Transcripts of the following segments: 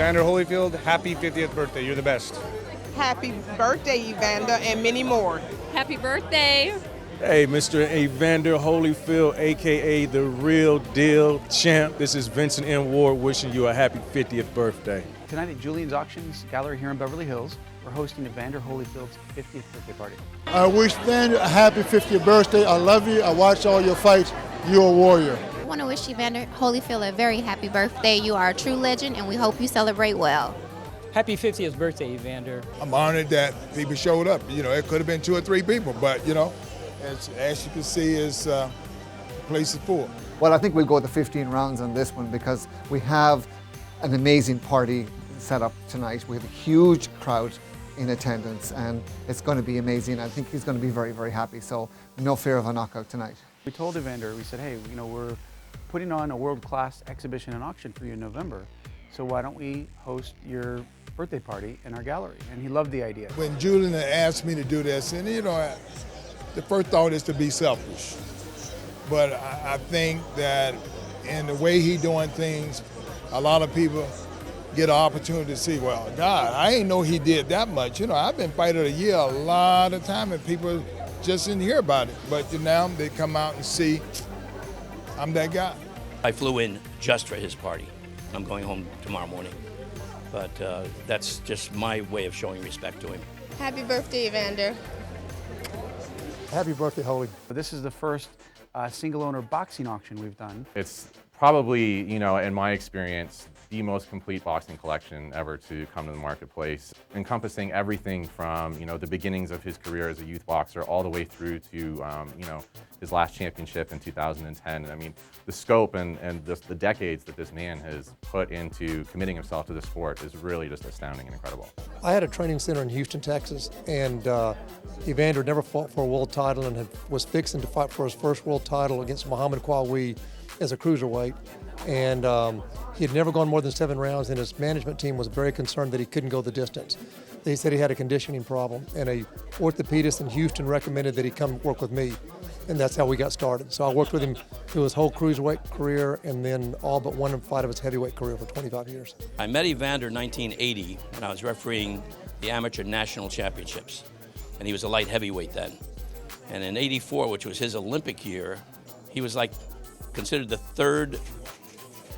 Evander Holyfield, happy 50th birthday. You're the best. Happy birthday, Evander, and many more. Happy birthday. Hey, Mr. Evander Holyfield, a.k.a. the real deal champ. This is Vincent M. Ward wishing you a happy 50th birthday. Tonight at Julien's Auctions Gallery here in Beverly Hills, we're hosting Evander Holyfield's 50th birthday party. I wish Evander a happy 50th birthday. I love you. I watch all your fights. You're a warrior. I want to wish Evander Holyfield a very happy birthday. You are a true legend, and we hope you celebrate well. Happy 50th birthday, Evander. I'm honored that people showed up. You know, it could have been 2 or 3 people, but, you know, as you can see, the place is full. Well, I think we'll go to 15 rounds on this one because we have an amazing party set up tonight. We have a huge crowd in attendance, and it's going to be amazing. I think he's going to be very, very happy, so no fear of a knockout tonight. We told Evander, we said, hey, you know, we're putting on a world-class exhibition and auction for you in November, so why don't we host your birthday party in our gallery? And he loved the idea. When Julien asked me to do this, and you know, the first thought is to be selfish. But I think that in the way he's doing things, a lot of people get an opportunity to see, well, God, I ain't know he did that much. You know, I've been Fighter of the Year a lot of time, and people just didn't hear about it. But now they come out and see I'm that guy. I flew in just for his party. I'm going home tomorrow morning. But that's just my way of showing respect to him. Happy birthday, Evander. Happy birthday, Holy. This is the first single-owner boxing auction we've done. It's probably, you know, in my experience, the most complete boxing collection ever to come to the marketplace, encompassing everything from, you know, the beginnings of his career as a youth boxer all the way through to, you know, his last championship in 2010. And I mean, the scope and the decades that this man has put into committing himself to the sport is really just astounding and incredible. I had a training center in Houston, Texas, and Evander never fought for a world title and was fixing to fight for his first world title against Muhammad Qawi as a cruiserweight. And he had never gone more than 7 rounds, and his management team was very concerned that he couldn't go the distance. They said he had a conditioning problem, and a orthopedist in Houston recommended that he come work with me, and that's how we got started. So I worked with him through his whole cruiserweight career and then all but one fight of his heavyweight career for 25 years. I met Evander in 1980 when I was refereeing the amateur national championships, and he was a light heavyweight then. And in '84, which was his Olympic year, he was like considered the 3rd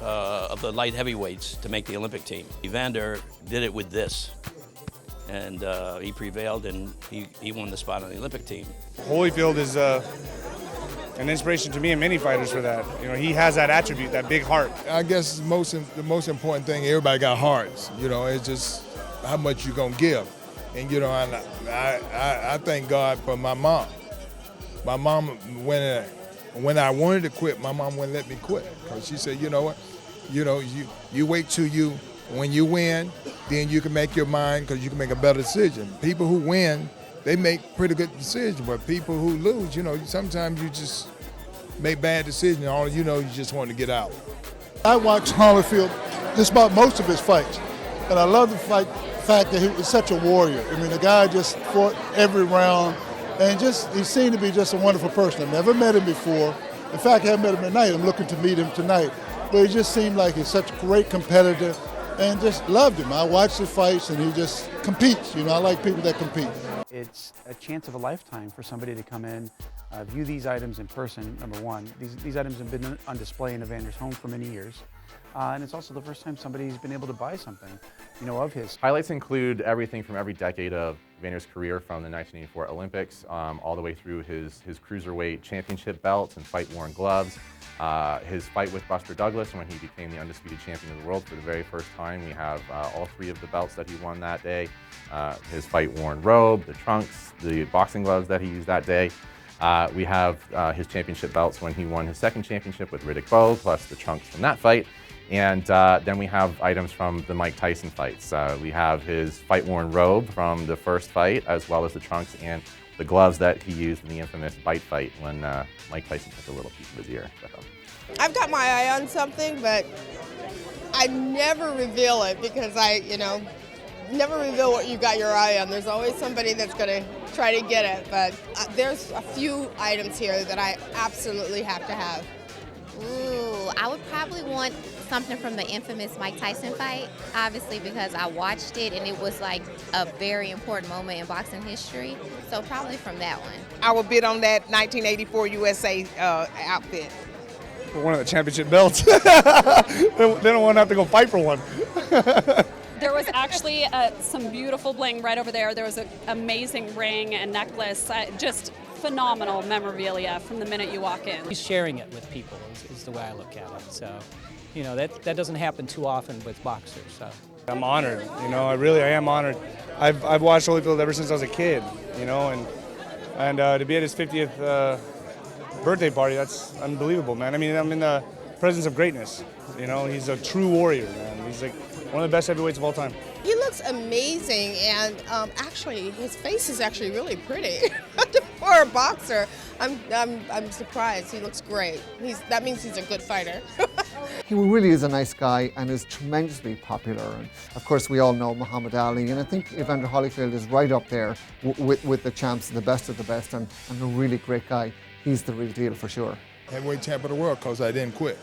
of the light heavyweights to make the Olympic team. Evander did it with this, and he prevailed, and he won the spot on the Olympic team. Holyfield is an inspiration to me and many fighters for that. You know, he has that attribute, that big heart. I guess the most important thing, everybody got hearts. You know, it's just how much you're gonna give. And you know, I thank God for my mom. My mom, when I wanted to quit, my mom wouldn't let me quit. Because she said, you know what, you wait till when you win, then you can make your mind, because you can make a better decision. People who win, they make pretty good decisions, but people who lose, you know, sometimes you just make bad decisions. All you know, you just want to get out. I watched Holyfield just about most of his fights, and I love the fact that he was such a warrior. I mean, the guy just fought every round, and he seemed to be just a wonderful person. I've never met him before. In fact, I haven't met him at night. I'm looking to meet him tonight. But he just seemed like he's such a great competitor, and just loved him. I watched his fights, and he just competes. You know, I like people that compete. It's a chance of a lifetime for somebody to come in, view these items in person, number one. These items have been on display in Evander's home for many years. And it's also the first time somebody's been able to buy something, you know, of his. Highlights include everything from every decade of Evander's career, from the 1984 Olympics all the way through his cruiserweight championship belts and fight-worn gloves. His fight with Buster Douglas when he became the undisputed champion of the world for the very first time. We have all 3 of the belts that he won that day. His fight-worn robe, the trunks, the boxing gloves that he used that day. We have his championship belts when he won his 2nd championship with Riddick Bowe, plus the trunks from that fight. And then we have items from the Mike Tyson fights. We have his fight-worn robe from the first fight, as well as the trunks and the gloves that he used in the infamous bite fight when Mike Tyson took a little piece of his ear. I've got my eye on something, but I never reveal it because never reveal what you got your eye on. There's always somebody that's going to try to get it, but there's a few items here that I absolutely have to have. Ooh, I would probably want something from the infamous Mike Tyson fight, obviously because I watched it and it was like a very important moment in boxing history. So probably from that one. I would bid on that 1984 USA outfit. For one of the championship belts. They don't want to have to go fight for one. There was actually some beautiful bling right over there. There was an amazing ring and necklace, just phenomenal memorabilia from the minute you walk in. He's sharing it with people is the way I look at it. So, you know, that doesn't happen too often with boxers. So I'm honored, you know, I am honored. I've watched Holyfield ever since I was a kid, you know, and to be at his 50th birthday party, that's unbelievable, man. I mean, I'm in the presence of greatness, you know. He's a true warrior, man. He's like one of the best heavyweights of all time. He looks amazing, and actually, his face is actually really pretty. For a boxer, I'm surprised. He looks great. That means he's a good fighter. He really is a nice guy and is tremendously popular. And of course, we all know Muhammad Ali, and I think Evander Holyfield is right up there with the champs, the best of the best, and a really great guy. He's the real deal for sure. Heavyweight champ of the world because I didn't quit.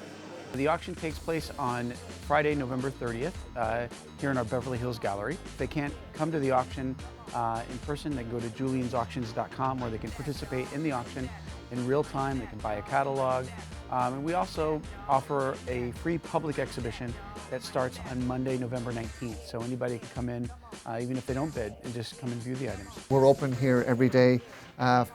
The auction takes place on Friday, November 30th, here in our Beverly Hills Gallery. If they can't come to the auction in person, they can go to juliansauctions.com where they can participate in the auction in real time. They can buy a catalog. And we also offer a free public exhibition that starts on Monday, November 19th. So anybody can come in, even if they don't bid, and just come and view the items. We're open here every day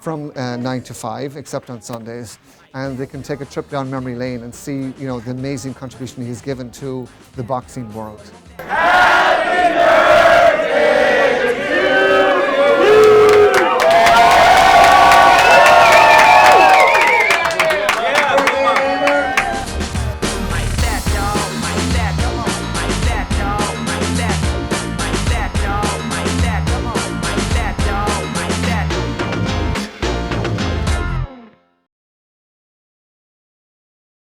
from 9 to 5, except on Sundays. And they can take a trip down memory lane and see, you know, the amazing contribution he's given to the boxing world. Happy birthday!